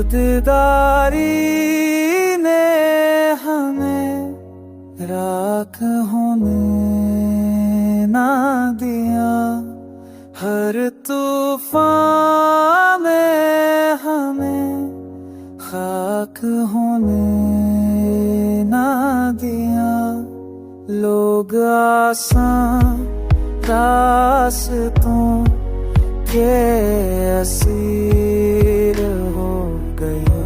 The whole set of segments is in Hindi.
खुददारी ने हमें राख होने ना दिया, हर तूफान में हमें खाक होने ना दिया। लोग आसान रास्तों के असीर हो गए,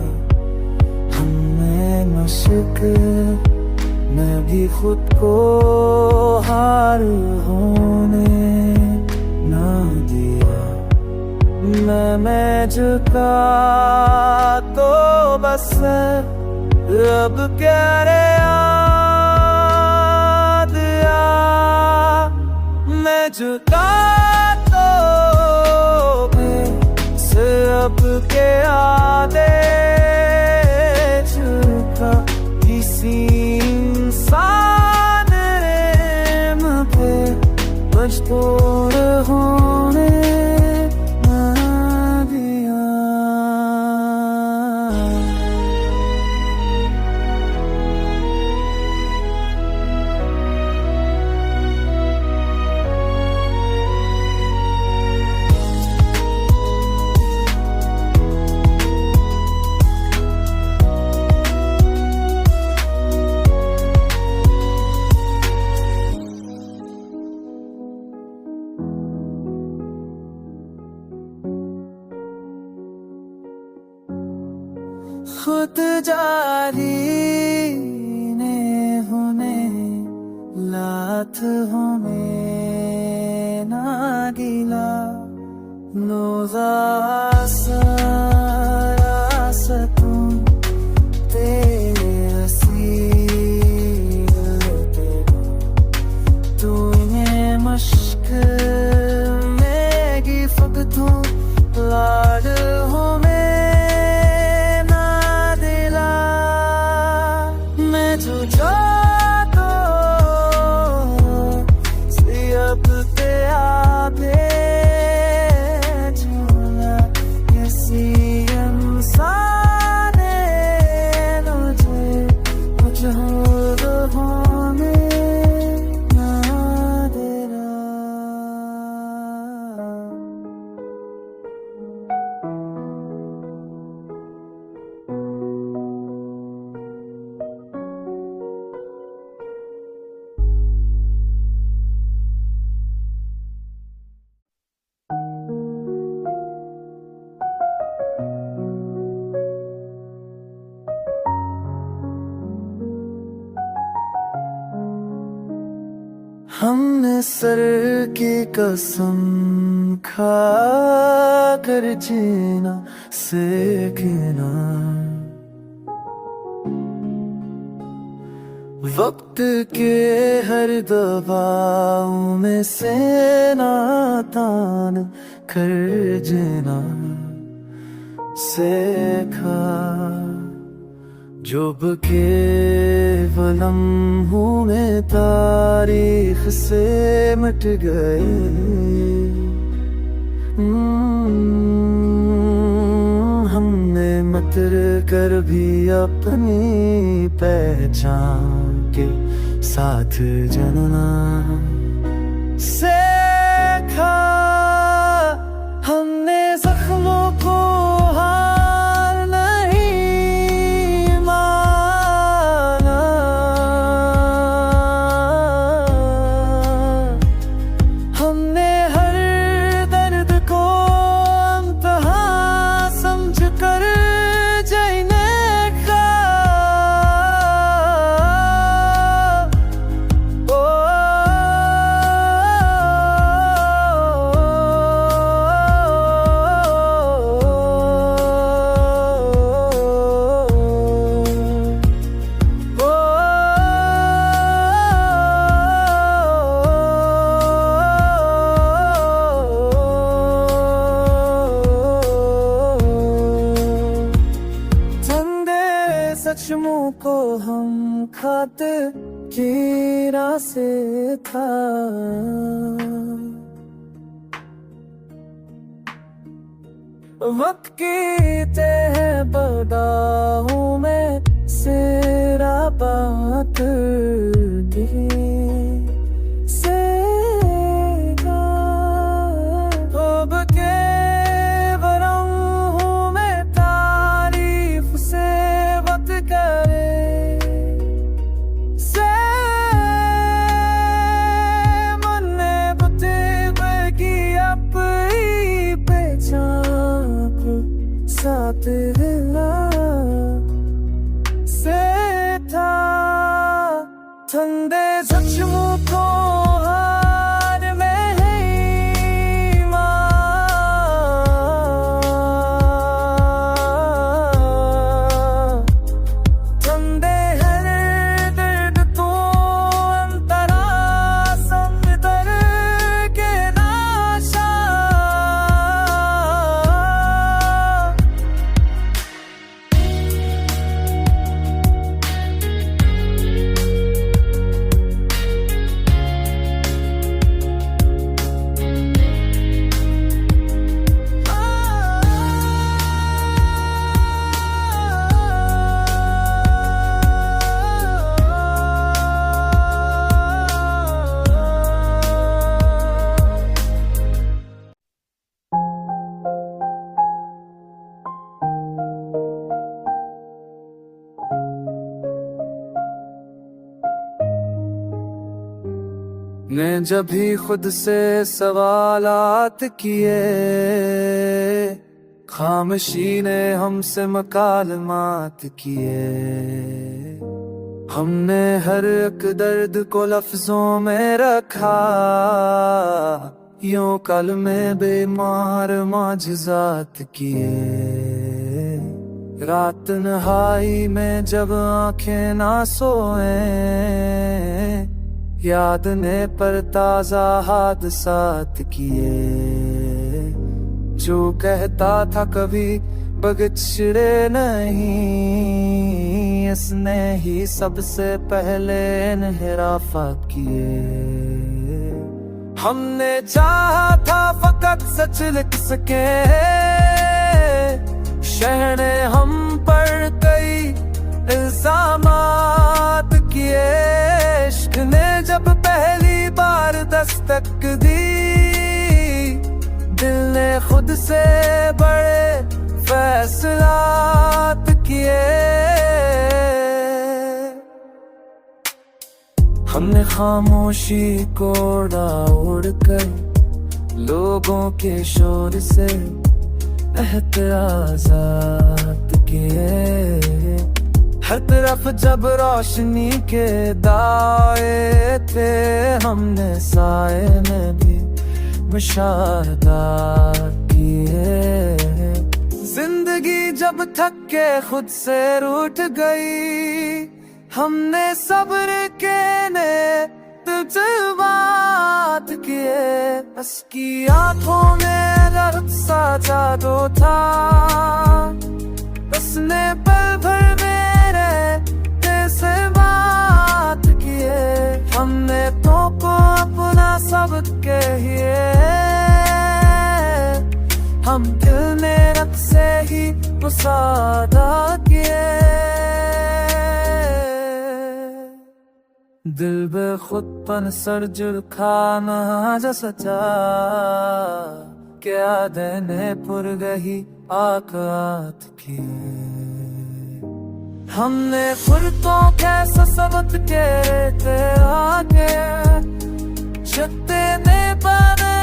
हमें मशक में भी खुद को हार होने ना दिया। मैं झुका तो बस रब कह रहे याद आ, मैं झुका तो अब के आदे झुका, किसी इंसान रेम पे मजबूर होने ना दिया। खुद जारी ने होने लात होने ना गिला, नोज़ा रास्तों तेरे असीर तेरे, तूने मश्क में गिफ्तों लाड हो हमने सर की कसम खा कर जीना सीखना, वक्त के हर दबाव में से नातान कर जीना सीखा। जुब के लम्हों में तारीख से मिट गए, हमने मतर कर भी अपनी पहचान के साथ जनना सीखा। हमने जख्मों को सचमुच को हम खाते कीरा से था, वक्त की तेह बड़ा हूँ मैं सेरा बात साथ हिला सेठा ठंडे सचमुखों हार में है माँ ठंडे हर दर्द तो अंतरा समंदर के नाशा ने जब भी खुद से सवालात किए खामोशी ने हमसे मकालमात किए हमने हर एक दर्द को लफ्जों में रखा यूं कल में बेमार माजजात किए रात नहाई में जब आंखें ना सोए याद ने पर ताजा हादसात किए जो कहता था कभी बगछड़े नहीं इसने ही सबसे पहले इन्हिराफात किए हमने चाहा था फकत सच लिख सके शहर ने हम पर कई इल्जामात किए इश्क ने जब पहली बार दस्तक दी दिल ने खुद से बड़े फैसलात किए हमने खामोशी को उड़कर लोगों के शोर से एहतराज़ात किए हर तरफ जब रोशनी के दाए थे हमने साए में भी मुशाहदात किए जिंदगी जब थक के खुद से रूठ गई हमने सब्र के ने बात किए उसकी आंखों में दर्द सा जादू था उसने पल भर मेरे से बात किए हमने तो को अपना सब कहिए हम दिल ने रब से ही मुसादा किए दिल बेखुद पन सर जुर्खाना जा सचा क्या देने पुर गही आकात की हमने फुर्तों कैसा सबक के आगे छत्ते ने बने